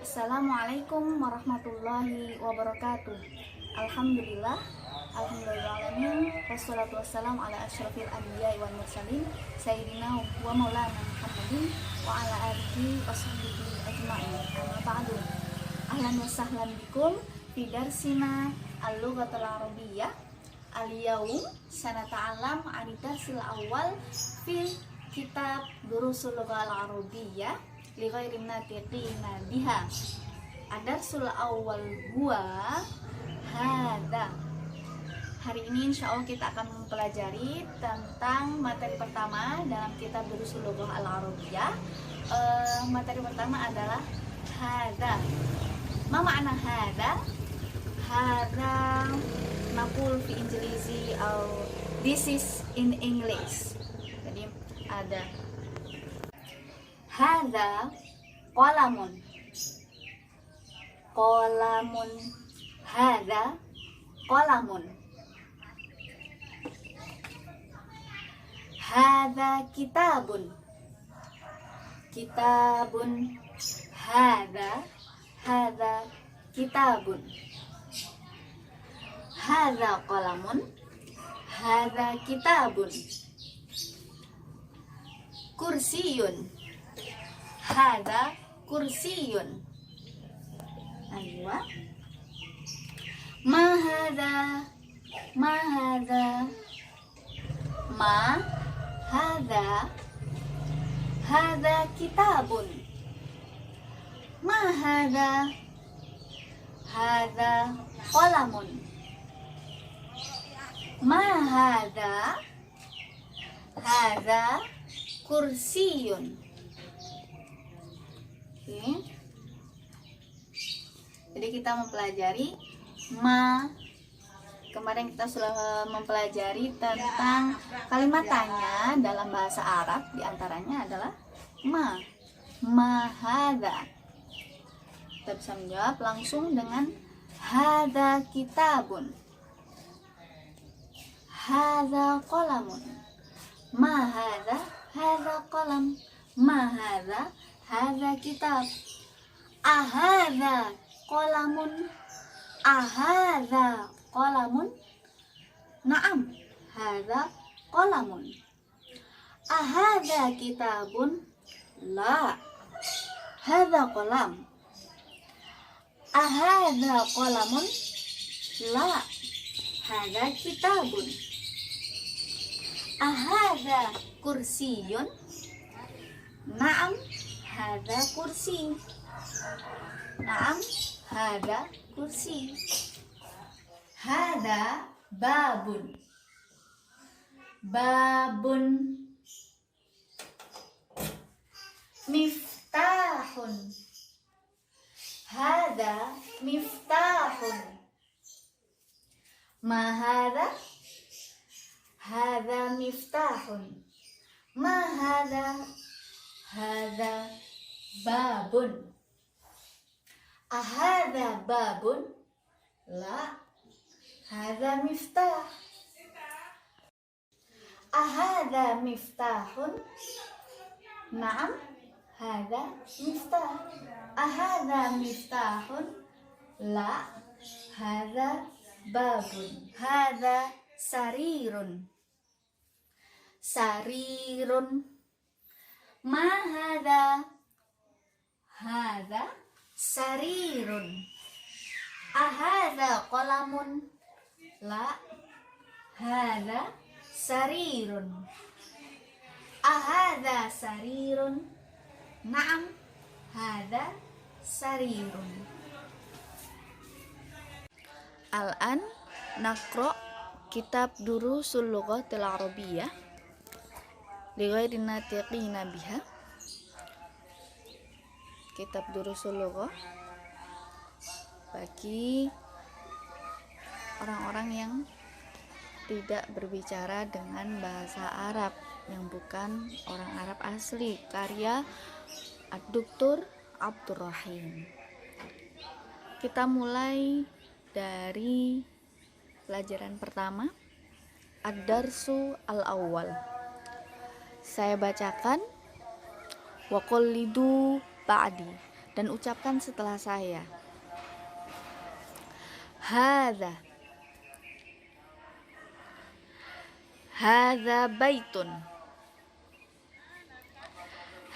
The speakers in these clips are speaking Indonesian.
Assalamualaikum warahmatullahi wabarakatuh. Alhamdulillah, alhamdulillahalamin, wassalatu wassalamu ala asyrafil anbiya'i wal mursalin, sayyidina wa maulana Muhammadin wa ala alihi wa sahbihi ajma'in. Amma ba'du. Ahlan wa sahlan bikum fi darsina al-lughatul arabiyyah. Al-yawm sanata'allam 'an darsil awal fil kitab durusul lughal arabiyyah li ghairi natiqina biha. Ad-darsul awal huwa hadza. Hari ini insya Allah kita akan mempelajari tentang materi pertama dalam kitab durusul lughal arabiyyah. Materi pertama adalah hadza. Ma makna hadza? Hadza naqul fi Injilizi atau this is in English. Jadi ada hadza qalamun, qalamun, hadza qalamun, hadza kitabun, kitabun, hadza kitabun, hadza qalamun, hadza kitabun, kursiyun, hadza kursiyun. Aywa. Ma hadza, ma hadza, ma hadza, hadza kitabun. Ma hadza, hadza qalamun. Ma hadza, hadza kursiyun. Oke. Jadi kita mempelajari ma. Kemarin kita sudah mempelajari tentang kalimat tanya dalam bahasa Arab, diantaranya adalah ma. Ma hadza. Kita bisa menjawab langsung dengan hadza kitabun, hadza qalamun. Ma hadza, hadza qalam. Ma hadza, hadza kitab. Ahadza qalamun, ahadza qalamun. Naam, hadza qalamun. Ahadza kitabun? La, hadza qalam. Ahadza qalamun? La, hadza kitabun. Ahadza kursiyun? Naam, hadza kursi. Naam, hadza kursi. Hadza babun, babun. Miftahun, hadza miftahun. Ma hadza, hadza miftahun. Ma hadza, hadza babun. Ahadza babun? La, hadza miftah. Ahadza miftahun? Naam, hadza miftah. Ahadza miftahun? La, hadza babun. Hadza sarirun, sarirun. Ma hadza, hadza sarirun. Ahadza qalamun? La, hadza sarirun. Ahadza sarirun? Naam, hadza sarirun. Al-an naqra kitab durusul lughatil arabiyyah li ghairi natiqina biha. Kitab durusul lughah bagi orang-orang yang tidak berbicara dengan bahasa Arab, yang bukan orang Arab asli, karya Ad-Doktor Abdur Rahim. Kita mulai dari pelajaran pertama, Ad-Darsu al-Awwal. Saya bacakan. Wa qallidu ba'di. dan ucapkan setelah saya. Hadza, hadza baitun,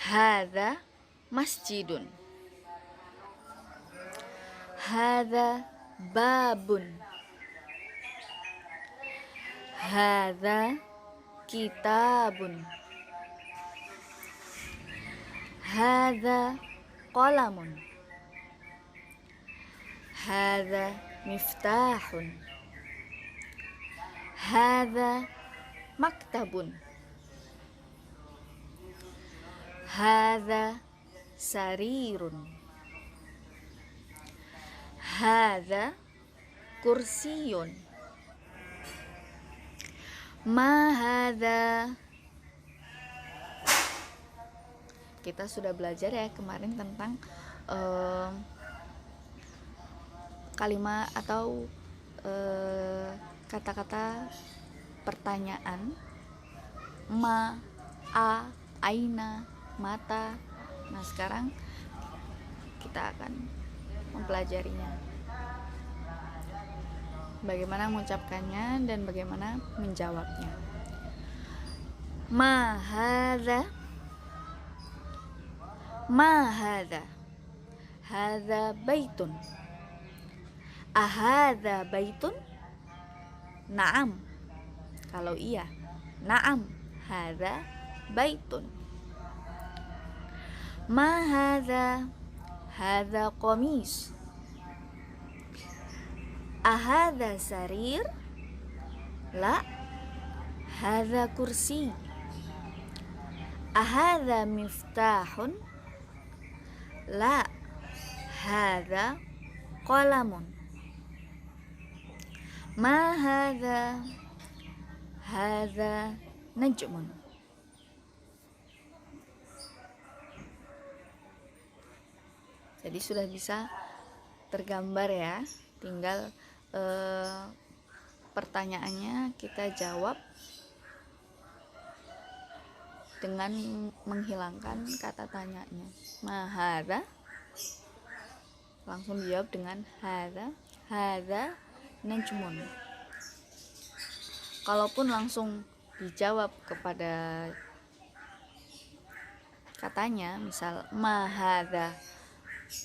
hadza masjidun, hadza babun, hadza kitabun, hadza qalamun, hadza miftahun, hadza maktabun, hadza sarirun, hadza kursiyun, ma hadza. Kita sudah belajar ya kemarin tentang kalimat atau kata-kata pertanyaan ma, a, aina, mata. Nah, sekarang kita akan mempelajarinya, bagaimana mengucapkannya dan bagaimana menjawabnya. Ma hadza, ma hadza, hadza baitun, ahadza baitun, na'am kalau iya, na'am hadza baitun. Ma hadza, hadza qamis, ahadza sarir, la, hadza kursi, ahadza miftahun, la, hadza qalamun, ma hadza, hadza najmun. Jadi sudah bisa tergambar ya, tinggal pertanyaannya kita jawab dengan menghilangkan kata tanyanya. Ma hadza, langsung dijawab dengan hadza, hadza najmun. Kalaupun langsung dijawab kepada katanya, misal ma hadza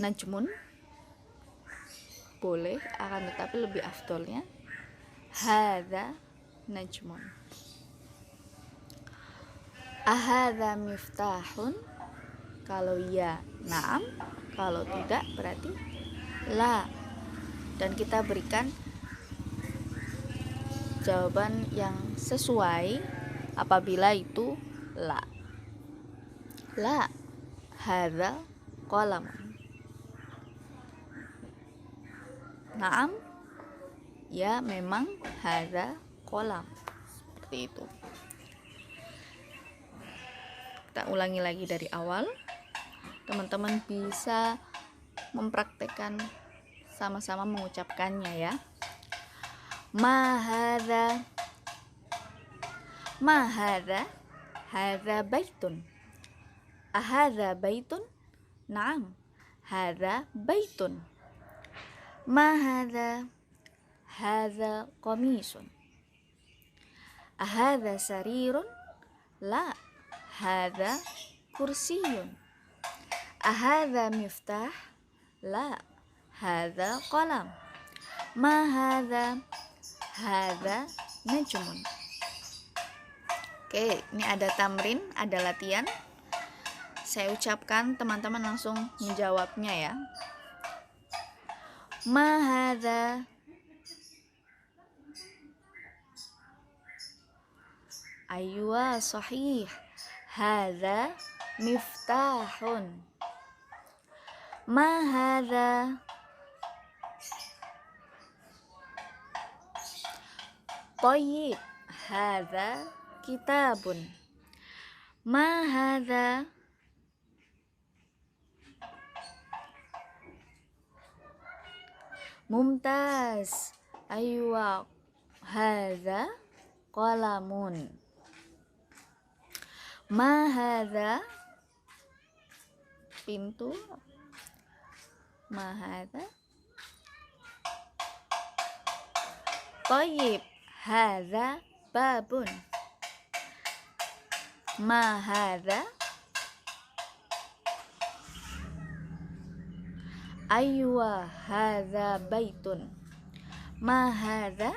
najmun, boleh, akan tetapi lebih afdolnya hadza najmun. Ahadza miftahun, kalau ya na'am, kalau tidak berarti la, dan kita berikan jawaban yang sesuai apabila itu la. La, hadza qalamun. Naam, ya memang hadza qalam. Seperti itu. Kita ulangi lagi dari awal. Teman-teman bisa mempraktekkan sama-sama mengucapkannya ya. Ma hadza, ma hadza, hadza baitun, ahadza baitun, na'am hadza baitun. Ma hadza, hadza qamisun, ahadza sarirun, la, hadza kursiyun, ahadza miftah, la, hadza qalam. Ma hadza, hadza najmun. Oke, ini ada tamrin, ada latihan. Saya ucapkan, teman-teman langsung menjawabnya ya. Ma hadza, aywa sahih, hadza miftahun. Ma hadza, thayyib, hadza kitabun. Ma hadza, mumtaz, aywa, hadza qalamun. Ma hadza, pintu. Ma hadza? Thayyib, hadza babun. Ma hadza? Aywa, hadza baitun. Ma hadza?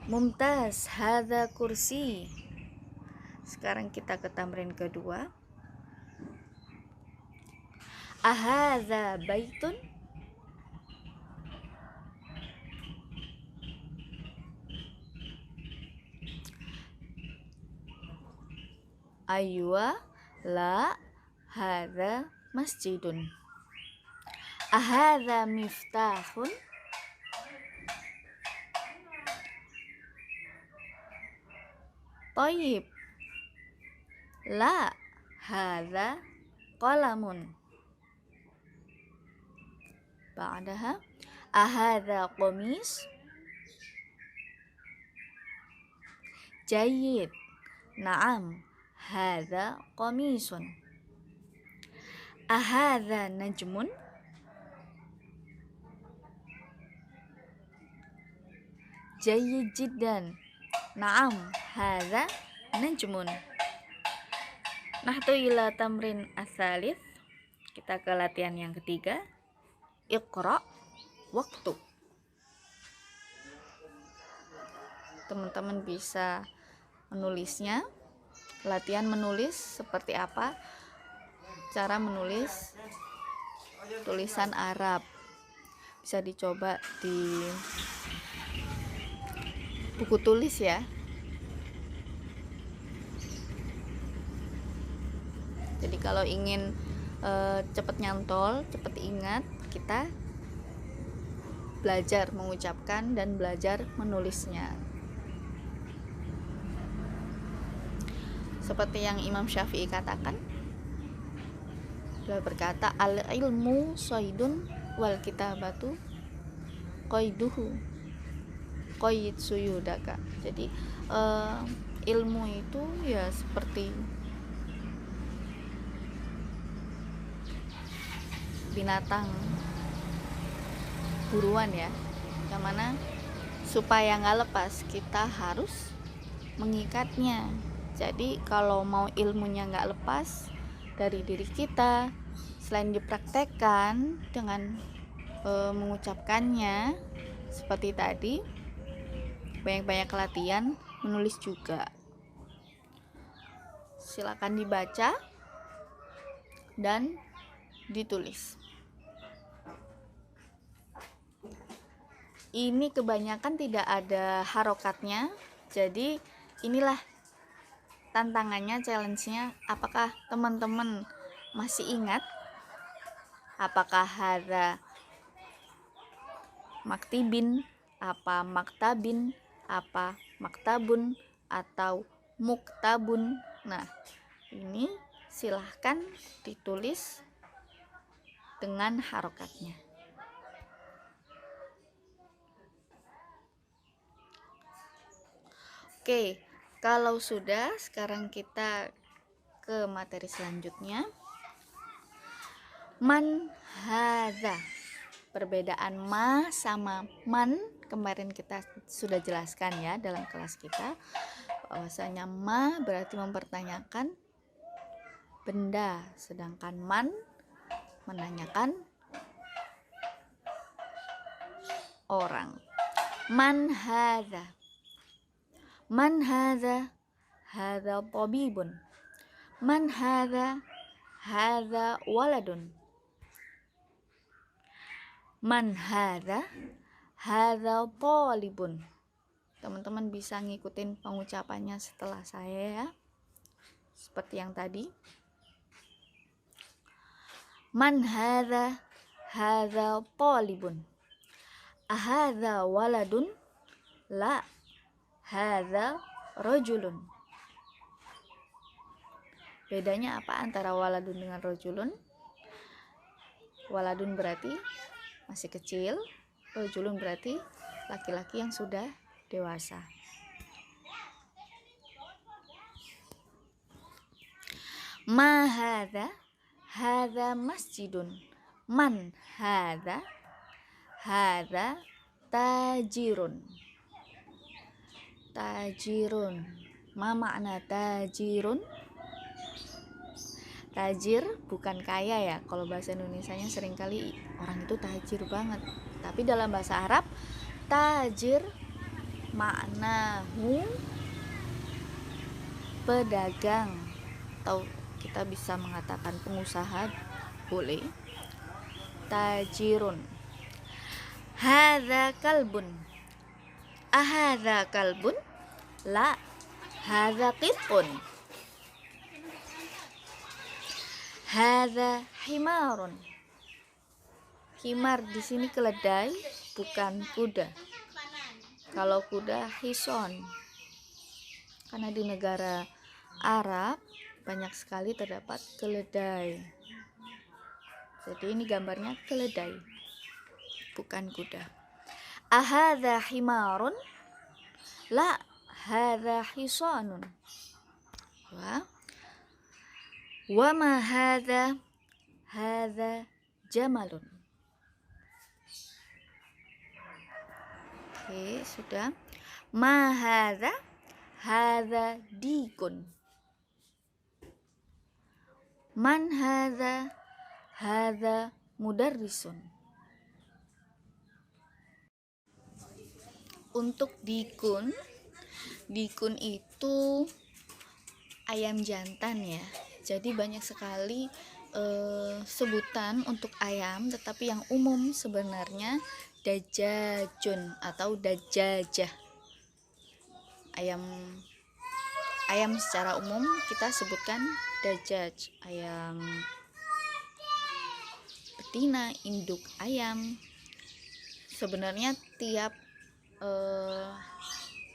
Mumtaz, hadza kursi. Sekarang kita ke tamrin kedua. Ahadza baitun? Aywa, la, hadza masjidun. Ahadza miftahun? Thayyib, la, hadza qalamun. Ba'daha, ahadza qamis? Jayyid, na'am, hadza qamisun. Ahadza najmun? Jayyid jiddan, na'am, hadza najmun. Nahtu ila tamrin ats-tsalits. Kita ke latihan yang ketiga. Iqra waktu. Teman-teman bisa menulisnya. Latihan menulis seperti apa? Cara menulis tulisan Arab. Bisa dicoba di buku tulis ya. Jadi kalau ingin cepat nyantol, cepat ingat, kita belajar mengucapkan dan belajar menulisnya. Seperti yang Imam Syafi'i katakan, beliau berkata, al-ilmu shaydun wal kitabatu qaiduhu qaid suyudaka. Jadi ilmu itu ya seperti binatang buruan ya, yang mana supaya nggak lepas kita harus mengikatnya. Jadi kalau mau ilmunya nggak lepas dari diri kita, selain dipraktekkan dengan mengucapkannya seperti tadi, banyak-banyak latihan menulis juga. Silakan dibaca dan ditulis. Ini kebanyakan tidak ada harokatnya, jadi inilah tantangannya, challenge-nya. Apakah teman-teman masih ingat? Apakah hadza maktibin, apa maktabin, apa maktabun, atau muktabun? Nah, ini silahkan ditulis dengan harokatnya. Oke, kalau sudah, sekarang kita ke materi selanjutnya. Man hadza. Perbedaan ma sama man kemarin kita sudah jelaskan ya dalam kelas kita. Bahwasanya ma berarti mempertanyakan benda, sedangkan man menanyakan orang. Man hadza. Man hadza? Hadza tabibun. Man hadza? Hadza waladun. Man hadza? Hadza talibun. Teman-teman bisa ngikutin pengucapannya setelah saya ya. Seperti yang tadi. Man hadza? Hadza talibun. Ahadza waladun? La. Hadza rajulun. Bedanya apa antara waladun dengan rajulun? Waladun berarti masih kecil, rajulun berarti laki-laki yang sudah dewasa. Ma hadza? Hadza masjidun. Man hadza? Hadza tajirun. Tajirun. Ma makna tajirun? Tajir bukan kaya ya. Kalau bahasa Indonesianya seringkali orang itu tajir banget. Tapi dalam bahasa Arab, tajir maknahu pedagang, atau kita bisa mengatakan pengusaha, boleh. Tajirun. Hadza kalbun. Ahadza kalbun? La, hadza qitun. Hadza himarun. Himar di sini keledai, bukan kuda. Kalau kuda hison. Karena di negara Arab banyak sekali terdapat keledai. Jadi ini gambarnya keledai, bukan kuda. Ahadza himarun? La, hadza hisanun. Wa ma hadza? Hadza jamalun. Oke, sudah. Ma hadza? Hadza dikun. Man hadza? Hadza mudarrisun. Untuk dikun itu ayam jantan ya. Jadi banyak sekali sebutan untuk ayam, tetapi yang umum sebenarnya dajajun atau dajajah. Ayam secara umum kita sebutkan dajaj, ayam betina, induk ayam. Sebenarnya tiap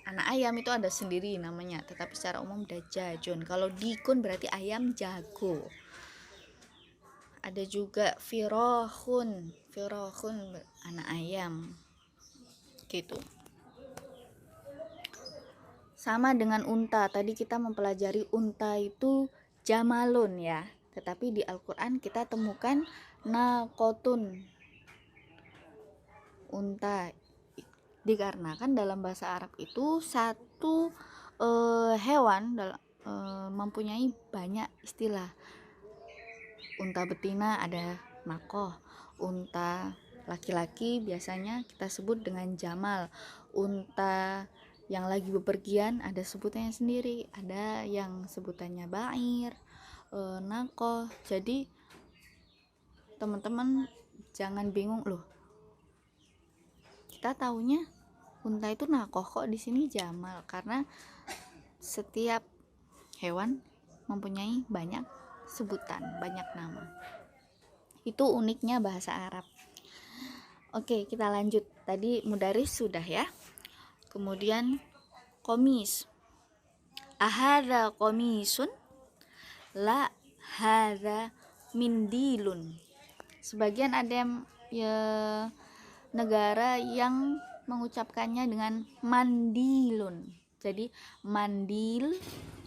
anak ayam itu ada sendiri namanya, tetapi secara umum dajajun. Kalau dikun berarti ayam jago. Ada juga firohun anak ayam gitu. Sama dengan unta, tadi kita mempelajari unta itu jamalun ya, tetapi di Al-Quran kita temukan naqotun, unta. Dikarenakan dalam bahasa Arab itu satu hewan mempunyai banyak istilah. Unta betina ada nakoh, unta laki-laki biasanya kita sebut dengan jamal, unta yang lagi bepergian ada sebutannya sendiri, ada yang sebutannya ba'ir, nakoh. Jadi teman-teman jangan bingung, loh kita taunya unta itu nakoh, kok di sini jamal, karena setiap hewan mempunyai banyak sebutan, banyak nama. Itu uniknya bahasa Arab. Oke, kita lanjut. Tadi mudaris sudah ya. Kemudian komis. Ahadza komisun? La, hadza mindilun. Sebagian ada yang negara yang mengucapkannya dengan mandilun. Jadi mandil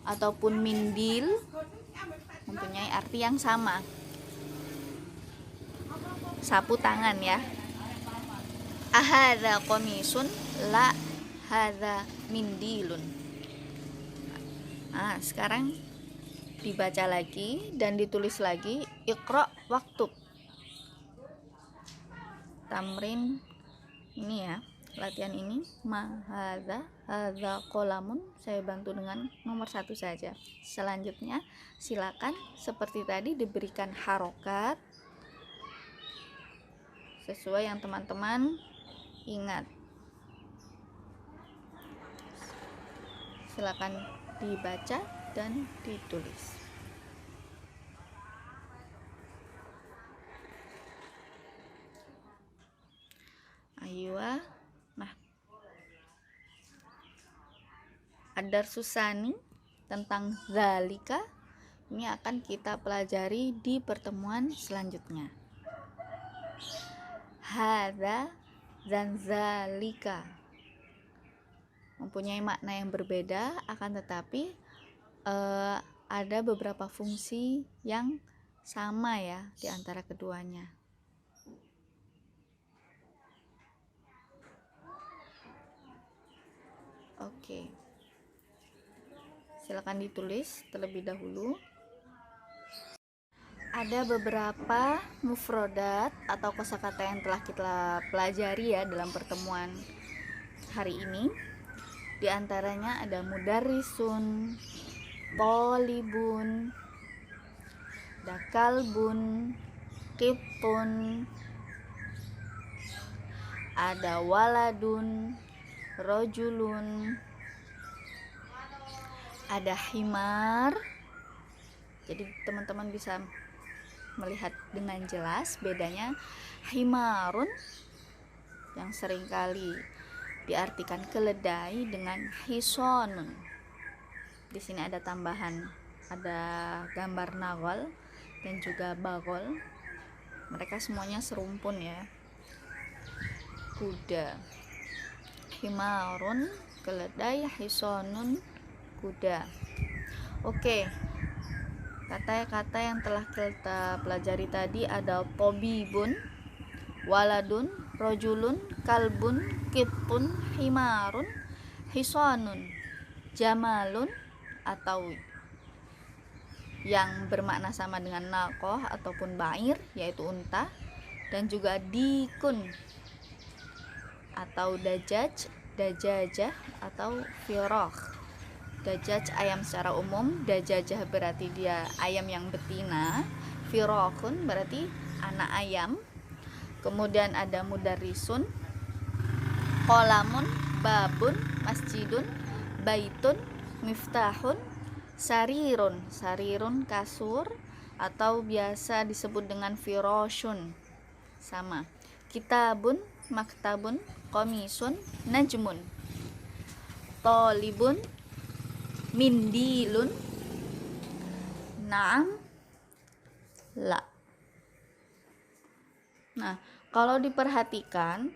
ataupun mindil mempunyai arti yang sama. Sapu tangan ya. Ahadza komisun? La, hadza mindilun. Nah, sekarang dibaca lagi dan ditulis lagi. Iqra waktub. Tamrin ini ya, latihan ini. Ma hadza, hadza qolamun. Saya bantu dengan nomor 1 saja. Selanjutnya silakan seperti tadi diberikan harokat sesuai yang teman-teman ingat. Silakan dibaca dan ditulis. Aywa. Nah, ad-darsusani tentang zalika ini akan kita pelajari di pertemuan selanjutnya. Hadza dan zalika mempunyai makna yang berbeda, akan tetapi ada beberapa fungsi yang sama ya di antara keduanya. Oke. Silakan ditulis terlebih dahulu. Ada beberapa mufrodat atau kosakata yang telah kita pelajari ya dalam pertemuan hari ini. Di antaranya ada mudarrisun, tolibun, dakalbun, qitun, ada waladun, rojulun, ada himar. Jadi teman-teman bisa melihat dengan jelas bedanya himarun yang seringkali diartikan keledai dengan hisonun. Di sini ada tambahan, ada gambar nagol dan juga bagol. Mereka semuanya serumpun ya. Kuda. Himarun, keledai, hisonun, kuda. Oke. Kata-kata yang telah kita pelajari tadi ada tobibun, waladun, rojulun, kalbun, kitun, himarun, hisonun, jamalun atau yang bermakna sama dengan naqoh ataupun bair yaitu unta, dan juga dikun atau dajaj, dajajah atau firokh. Dajaj ayam secara umum, dajajah berarti dia ayam yang betina, firokhun berarti anak ayam. Kemudian ada mudarrisun, qolamun, babun, masjidun, baitun, miftahun, sarirun. Sarirun kasur atau biasa disebut dengan firoshun. Sama. Kitabun, maktabun, komisun, najmun. Tolibun, mindilun, naam, la. Nah, kalau diperhatikan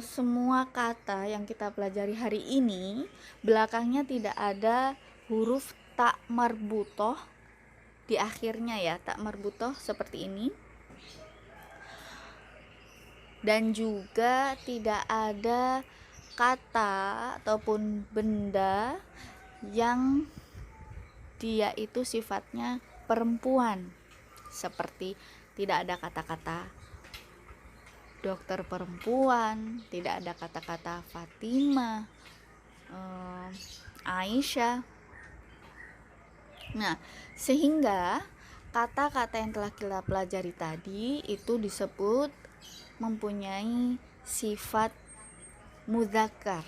semua kata yang kita pelajari hari ini belakangnya tidak ada huruf tak marbutoh di akhirnya ya, tak marbutoh seperti ini. Dan juga tidak ada kata ataupun benda yang dia itu sifatnya perempuan, seperti tidak ada kata-kata dokter perempuan, tidak ada kata-kata Fatimah, Aisyah. Nah, sehingga kata-kata yang telah kita pelajari tadi itu disebut mempunyai sifat mudzakkar.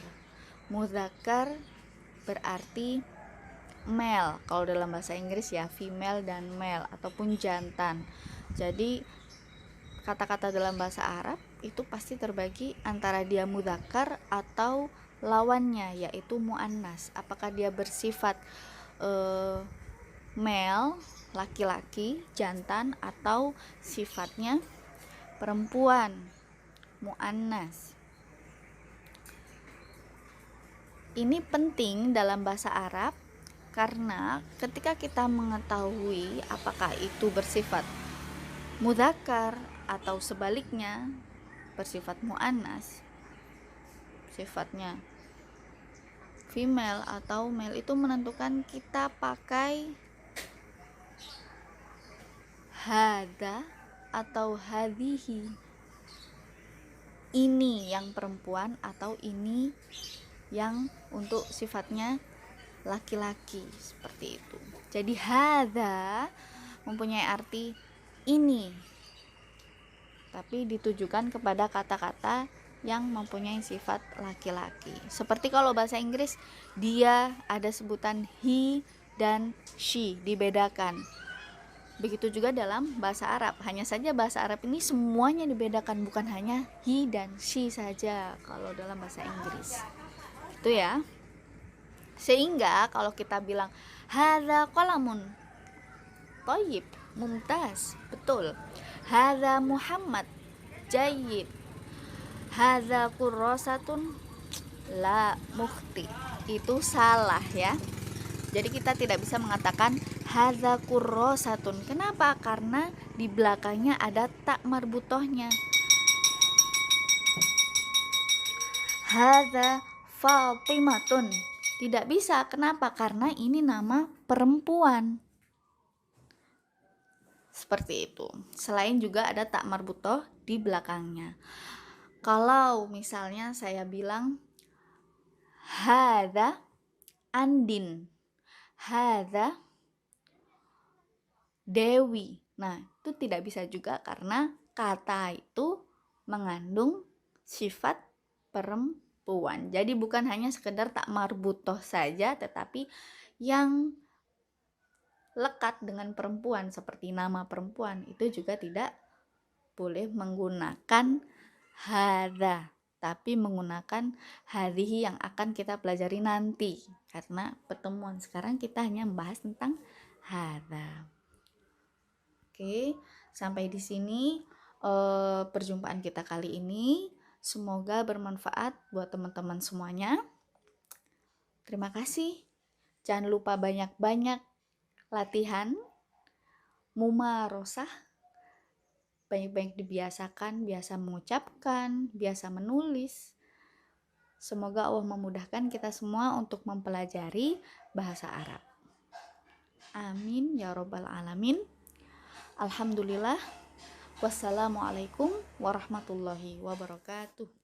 Mudzakkar berarti male, kalau dalam bahasa Inggris ya female dan male ataupun jantan. Jadi kata-kata dalam bahasa Arab itu pasti terbagi antara dia mudzakkar atau lawannya yaitu muannas. Apakah dia bersifat male, laki-laki, jantan, atau sifatnya perempuan, muannas. Ini penting dalam bahasa Arab karena ketika kita mengetahui apakah itu bersifat mudzakkar atau sebaliknya bersifat muannas, sifatnya female atau male, itu menentukan kita pakai hada atau hadhihi, ini yang perempuan atau ini yang untuk sifatnya laki-laki, seperti itu. Jadi hadza mempunyai arti ini, tapi ditujukan kepada kata-kata yang mempunyai sifat laki-laki. Seperti kalau bahasa Inggris dia ada sebutan he dan she, dibedakan. Begitu juga dalam bahasa Arab, hanya saja bahasa Arab ini semuanya dibedakan, bukan hanya he dan she saja kalau dalam bahasa Inggris. Itu ya. Sehingga kalau kita bilang hadza qalamun, thayyib, mumtaz, betul. Hadza Muhammad, jayyid. Hadza kurrasatun, la mukhti, itu salah ya. Jadi kita tidak bisa mengatakan hadza kurrosatun. Kenapa? Karena di belakangnya ada tak marbutohnya. Hadza Fatimatun. Tidak bisa. Kenapa? Karena ini nama perempuan. Seperti itu. Selain juga ada tak marbutoh di belakangnya. Kalau misalnya saya bilang hadza Andin, hadza Dewi. Nah, itu tidak bisa juga karena kata itu mengandung sifat perempuan. Jadi bukan hanya sekedar tak marbutoh saja, tetapi yang lekat dengan perempuan seperti nama perempuan itu juga tidak boleh menggunakan hadza, tapi menggunakan hadhihi yang akan kita pelajari nanti. Karena pertemuan sekarang kita hanya membahas tentang hadza. Oke, sampai di sini perjumpaan kita kali ini. Semoga bermanfaat buat teman-teman semuanya. Terima kasih. Jangan lupa banyak-banyak latihan, mumarosah, banyak-banyak dibiasakan, biasa mengucapkan, biasa menulis. Semoga Allah memudahkan kita semua untuk mempelajari bahasa Arab. Amin ya robbal alamin. Alhamdulillah. Wassalamualaikum warahmatullahi wabarakatuh.